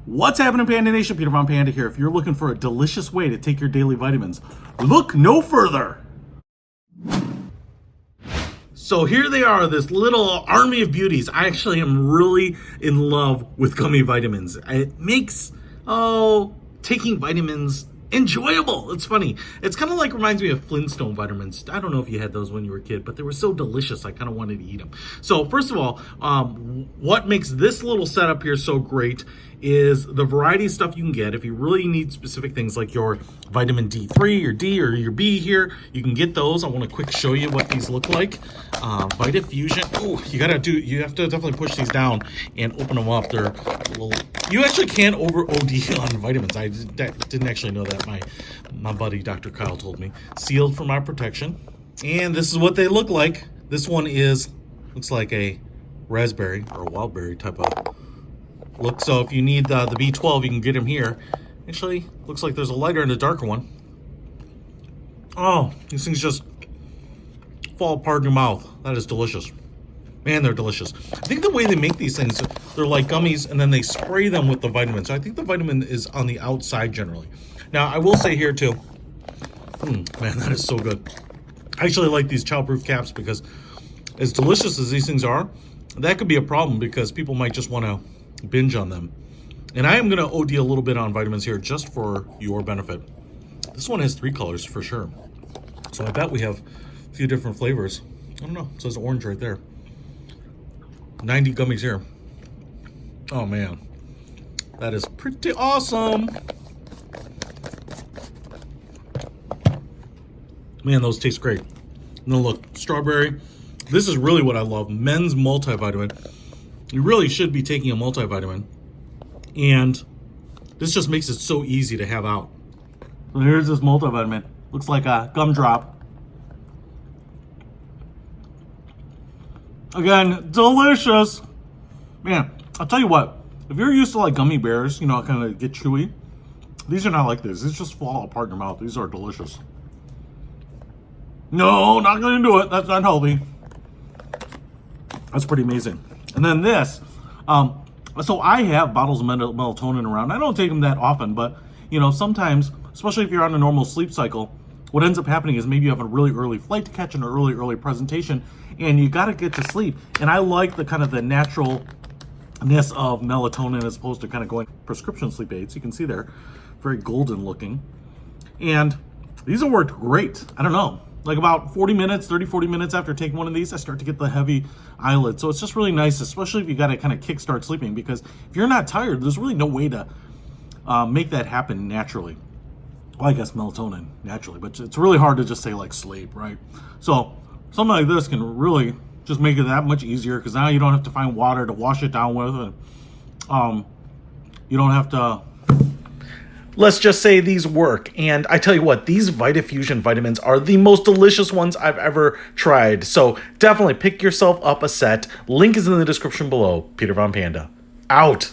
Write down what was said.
What's happening, Panda Nation? Peter Von Panda here. If you're looking for a delicious way to take your daily vitamins, look no further. So here they are, this little army of beauties. I actually am really in love with gummy vitamins. It makes, taking vitamins enjoyable. It's funny. It's kind of like reminds me of Flintstone vitamins. I don't know if you had those when you were a kid, but they were so delicious. I kind of wanted to eat them. So first of all, what makes this little setup here so great is the variety of stuff you can get. If you really need specific things like your vitamin D3 or D or your B here, you can get those. I want to quick show you what these look like. VitaFusion. Oh, you have to definitely push these down and open them up. They're little. You actually can't over OD on vitamins. I didn't actually know that. My buddy Dr. Kyle told me. Sealed for my protection. And this is what they look like. This one looks like a raspberry or a wildberry type of look. So if you need the B12, you can get them here. Actually, looks like there's a lighter and a darker one. Oh, these things just fall apart in your mouth. That is delicious. Man, they're delicious. I think the way they make these things, they're like gummies and then they spray them with the vitamin. So I think the vitamin is on the outside generally. Now, I will say here too, man, that is so good. I actually like these childproof caps because as delicious as these things are, that could be a problem because people might just want to binge on them. And I am going to OD a little bit on vitamins here just for your benefit. This one has 3 colors for sure. So I bet we have a few different flavors. I don't know. It says orange right there. 90 gummies here. Oh man, that is pretty awesome. Man, those taste great. And then look, strawberry. This is really what I love. Men's multivitamin. You really should be taking a multivitamin. And this just makes it so easy to have out. So here's this multivitamin. Looks like a gumdrop. Again, delicious. Man, I'll tell you what. If you're used to like gummy bears, you know, kind of get chewy. These are not like this. These just fall apart in your mouth. These are delicious. No, not going to do it. That's not healthy. That's pretty amazing. And then this. So I have bottles of melatonin around. I don't take them that often, but you know, sometimes, especially if you're on a normal sleep cycle, what ends up happening is maybe you have a really early flight to catch and an early presentation, and you got to get to sleep. And I like the kind of the naturalness of melatonin as opposed to kind of going prescription sleep aids. You can see they're very golden looking. And these have worked great. I don't know. Like about 40 minutes after taking one of these, I start to get the heavy eyelids. So it's just really nice, especially if you got to kind of kickstart sleeping, because if you're not tired, there's really no way to make that happen naturally. Well, I guess melatonin naturally, but it's really hard to just say like sleep, right? So something like this can really just make it that much easier, because now you don't have to find water to wash it down with, and you don't have to. Let's just say these work. And I tell you what, these VitaFusion vitamins are the most delicious ones I've ever tried. So definitely pick yourself up a set. Link is in the description below. Peter Von Panda, out.